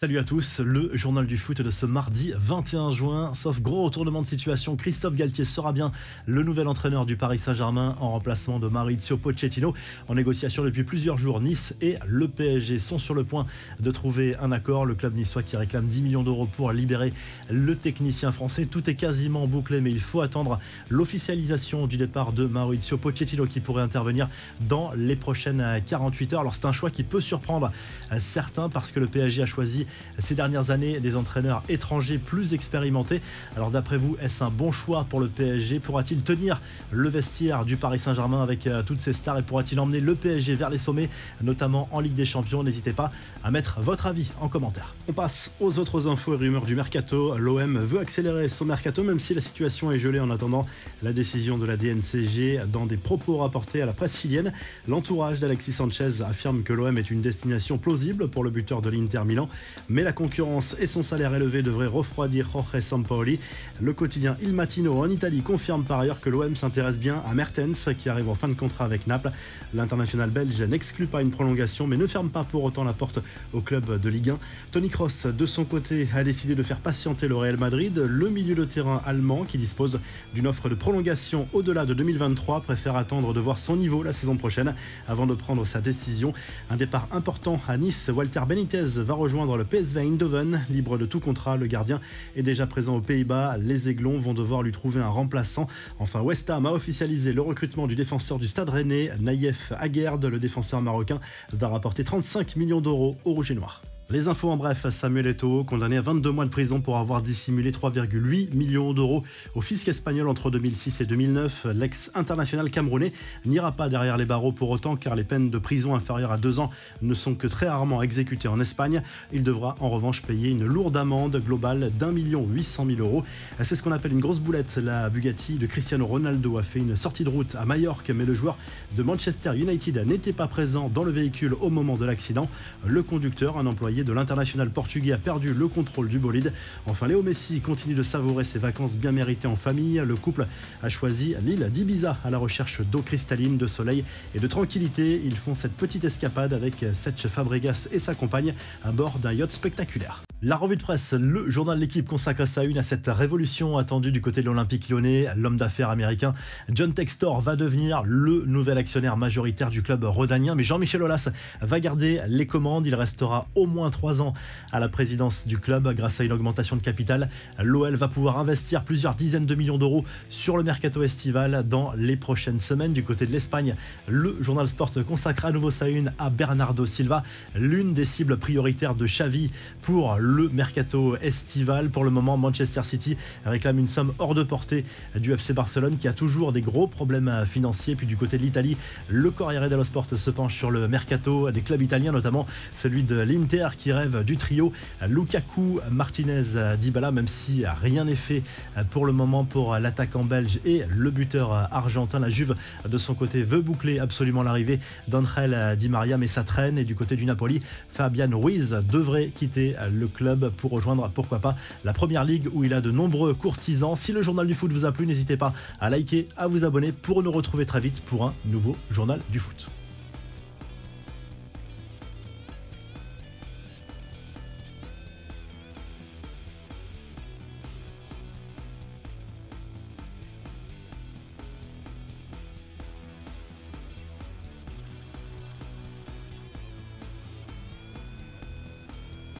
Salut à tous, le journal du foot de ce mardi 21 juin. Sauf gros retournement de situation, Christophe Galtier sera bien le nouvel entraîneur du Paris Saint-Germain en remplacement de Mauricio Pochettino. En négociation depuis plusieurs jours, Nice et le PSG sont sur le point de trouver un accord. Le club niçois qui réclame 10 millions d'euros pour libérer le technicien français. Tout est quasiment bouclé, mais il faut attendre l'officialisation du départ de Mauricio Pochettino qui pourrait intervenir dans les prochaines 48 heures. Alors c'est un choix qui peut surprendre certains parce que le PSG a choisi ces dernières années des entraîneurs étrangers plus expérimentés. Alors d'après vous, est-ce un bon choix pour le PSG? Pourra-t-il tenir le vestiaire du Paris Saint-Germain avec toutes ses stars et pourra-t-il emmener le PSG vers les sommets, notamment en Ligue des Champions? N'hésitez pas à mettre votre avis en commentaire. On passe aux autres infos et rumeurs du mercato. L'OM veut accélérer son mercato même si la situation est gelée en attendant la décision de la DNCG. Dans des propos rapportés à la presse chilienne, l'entourage d'Alexis Sanchez affirme que l'OM est une destination plausible pour le buteur de l'Inter Milan. Mais la concurrence et son salaire élevé devraient refroidir Jorge Sampaoli. Le quotidien Il Mattino en Italie confirme par ailleurs que l'OM s'intéresse bien à Mertens qui arrive en fin de contrat avec Naples. L'international belge n'exclut pas une prolongation mais ne ferme pas pour autant la porte au club de Ligue 1. Toni Kroos de son côté a décidé de faire patienter le Real Madrid. Le milieu de terrain allemand qui dispose d'une offre de prolongation au-delà de 2023 préfère attendre de voir son niveau la saison prochaine avant de prendre sa décision. Un départ important à Nice. Walter Benitez va rejoindre le PSV Eindhoven, libre de tout contrat. Le gardien est déjà présent aux Pays-Bas. Les Aiglons vont devoir lui trouver un remplaçant. Enfin, West Ham a officialisé le recrutement du défenseur du Stade Rennais, Naïef Aguerd. Le défenseur marocain va rapporter 35 millions d'euros aux Rouges et Noirs. Les infos en bref, Samuel Eto'o, condamné à 22 mois de prison pour avoir dissimulé 3,8 millions d'euros au fisc espagnol entre 2006 et 2009. L'ex-international camerounais n'ira pas derrière les barreaux pour autant car les peines de prison inférieures à 2 ans ne sont que très rarement exécutées en Espagne. Il devra en revanche payer une lourde amende globale d'1,8 million €. C'est ce qu'on appelle une grosse boulette. La Bugatti de Cristiano Ronaldo a fait une sortie de route à Majorque, mais le joueur de Manchester United n'était pas présent dans le véhicule au moment de l'accident. Le conducteur, un employé de l'international portugais, a perdu le contrôle du bolide. Enfin, Léo Messi continue de savourer ses vacances bien méritées en famille. Le couple a choisi l'île d'Ibiza à la recherche d'eau cristalline, de soleil et de tranquillité. Ils font cette petite escapade avec Cesc Fabregas et sa compagne à bord d'un yacht spectaculaire. La revue de presse, le journal de l'équipe consacre sa une à cette révolution attendue du côté de l'Olympique Lyonnais. L'homme d'affaires américain John Textor va devenir le nouvel actionnaire majoritaire du club rhodanien. Mais Jean-Michel Aulas va garder les commandes. Il restera au moins 3 ans à la présidence du club grâce à une augmentation de capital. L'OL va pouvoir investir plusieurs dizaines de millions d'euros sur le mercato estival dans les prochaines semaines. Du côté de l'Espagne, le journal Sport consacre à nouveau sa une à Bernardo Silva, l'une des cibles prioritaires de Xavi pour le mercato estival. Pour le moment, Manchester City réclame une somme hors de portée du FC Barcelone qui a toujours des gros problèmes financiers. Puis du côté de l'Italie, le Corriere dello Sport se penche sur le mercato des clubs italiens, notamment celui de l'Inter qui rêve du trio Lukaku, Martinez, Dybala, même si rien n'est fait pour le moment pour l'attaquant belge et le buteur argentin. La Juve de son côté veut boucler absolument l'arrivée d'Angel Di Maria, mais ça traîne. Et du côté du Napoli, Fabian Ruiz devrait quitter le club pour rejoindre, pourquoi pas, la Première Ligue où il a de nombreux courtisans. Si le journal du foot vous a plu, n'hésitez pas à liker, à vous abonner pour nous retrouver très vite pour un nouveau journal du foot.